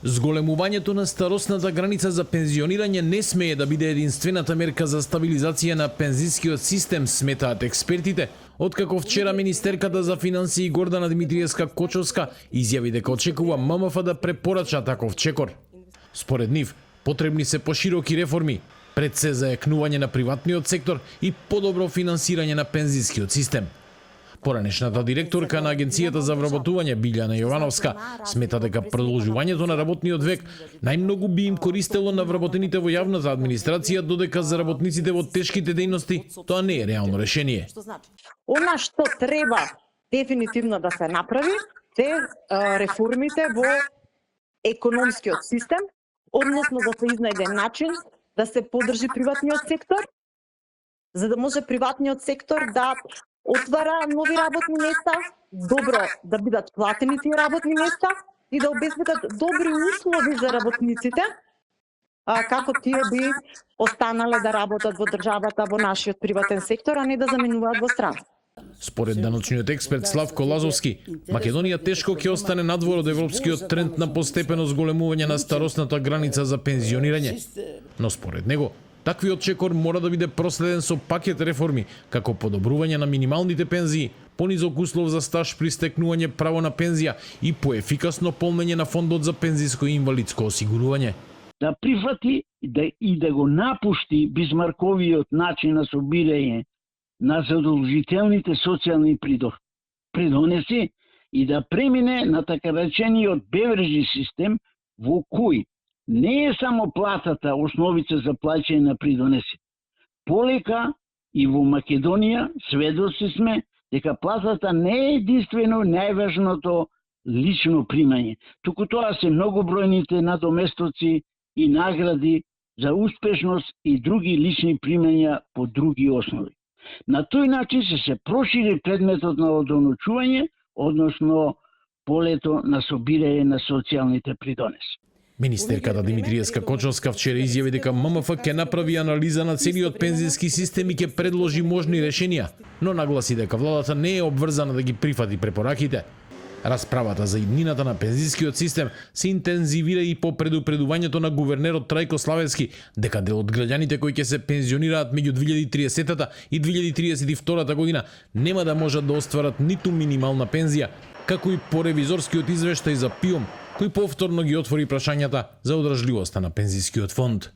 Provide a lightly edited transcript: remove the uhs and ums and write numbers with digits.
Зголемувањето на старосната граница за пензионирање не смее да биде единствената мерка за стабилизација на пензискиот систем, сметаат експертите, откако вчера министерката за финансии Гордана Димитриевска-Кочовска изјави дека очекува ММФ да препорача таков чекор. Според нив, потребни се пошироки реформи, пред се зајакнување на приватниот сектор и подобро финансирање на пензискиот систем. Поранешната директорка на Агенцијата за вработување Билјана Јовановска смета дека продолжувањето на работниот век најмногу би им користело на вработените во јавната администрација, додека за работниците во тешките дејности тоа не е реално решение. Она што треба дефинитивно да се направи се реформите во економскиот систем, односно да се изнајде начин да се поддржи приватниот сектор, за да може приватниот сектор да отвара нови работни места, добро да бидат платени тие работни места и да обезбедат добри услови за работниците, како тие би останале да работат во државата, во нашиот приватен сектор, а не да заменуваат во странство. Според даночниот експерт Славко Лазовски, Македонија тешко ќе остане надвор од европскиот тренд на постепено зголемување на старосната граница за пензионирање. Но според него, таквиот чекор мора да биде проследен со пакет реформи, како подобрување на минималните пензии, понизок услов за стаж при стекнување право на пензија и поефикасно полнење на фондот за пензиско и инвалидско осигурување. Да прифати да го напушти Бисмарковиот начин на собирање на задолжителните социјални придонеси и да премине на така речениот беврежи систем во кој не е само платата основица за плаќање на придонеси. Полека и во Македонија сведоци сме дека платата не е единствено најважното лично примање, туку тоа се многобројните надоместоци и награди за успешност и други лични примања по други основи. На тој начин се прошири предметот на одоночување, односно полето на собирање на социјалните придонеси. Министерката Димитриевска-Кочовска вчера изјави дека ММФ ќе направи анализа на целиот пензиски систем и ќе предложи можни решенија, но нагласи дека владата не е обврзана да ги прифати препораките. Расправата за иднината на пензискиот систем се интензивира и по предупредувањето на гувернерот Трајко Славевски дека дел од граѓаните кои ќе се пензионираат меѓу 2030 и 2032 година нема да можат да остварат ниту минимална пензија, како и по ревизорскиот извештај за ПИОМ, кој повторно ги отвори прашањата за одржливоста на пензискиот фонд.